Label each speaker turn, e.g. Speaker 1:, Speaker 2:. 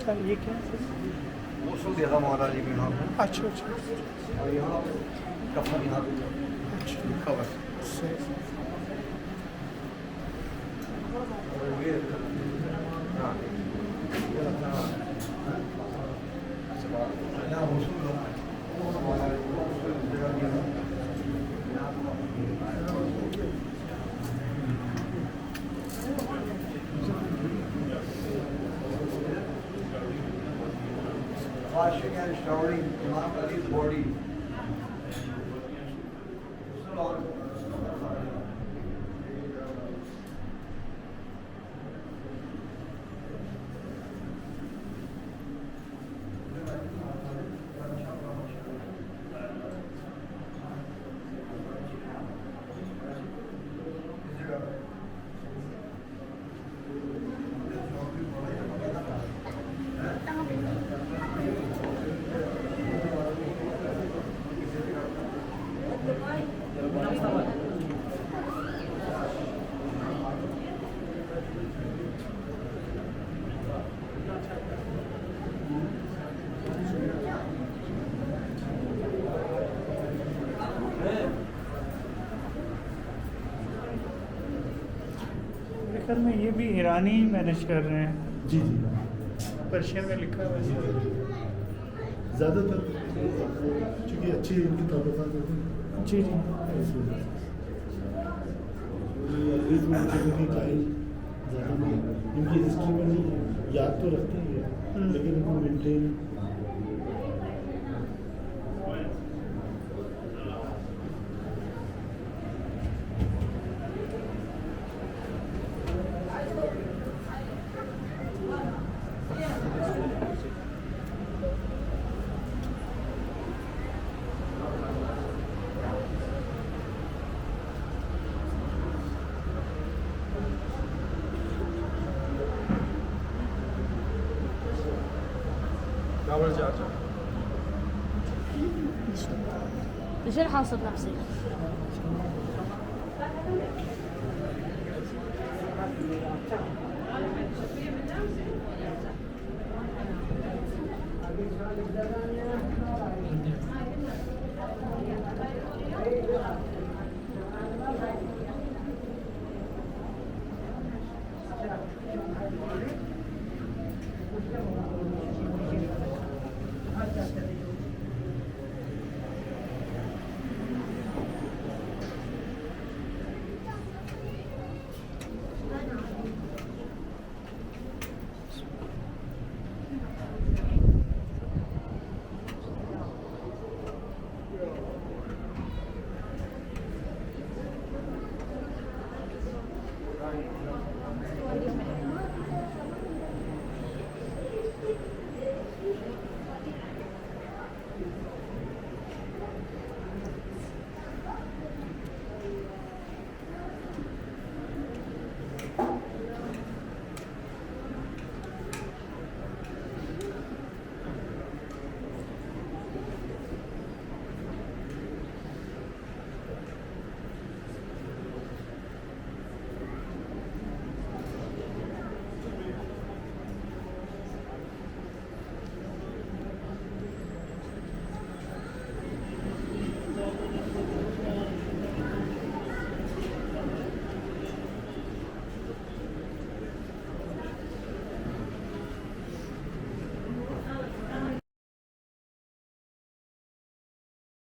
Speaker 1: अच्छा ये क्या है?
Speaker 2: गौसल दिया था महाराज जी को यहाँ पे,
Speaker 1: अच्छा अच्छा
Speaker 2: और यहाँ कफन यहाँ पे
Speaker 1: अच्छा
Speaker 2: लिखा हुआ है।
Speaker 1: सही।
Speaker 2: और ये हाँ, ये रखना है। यहाँ गौसल दिया था। महाराज जी को गौसल जगह दिया था। Washing and showering Imam Ali's body.
Speaker 1: लेकिन में ये भी ईरानी मैनेज कर रहे हैं,
Speaker 3: जी जी
Speaker 1: पर्शियन में लिखा हुआ है।
Speaker 3: ज़्यादातर चूँकि अच्छी इनकी ताल्लुकात होती हैं
Speaker 1: जी जी
Speaker 3: इस वजह से। ये अंग्रेज में चीज़ों की कायल ज़्यादा नहीं, इनकी हिस्ट्री में नहीं है, याद तो रखते ही है लेकिन इनको मेंटेन
Speaker 4: ايش الحاصل نفسي؟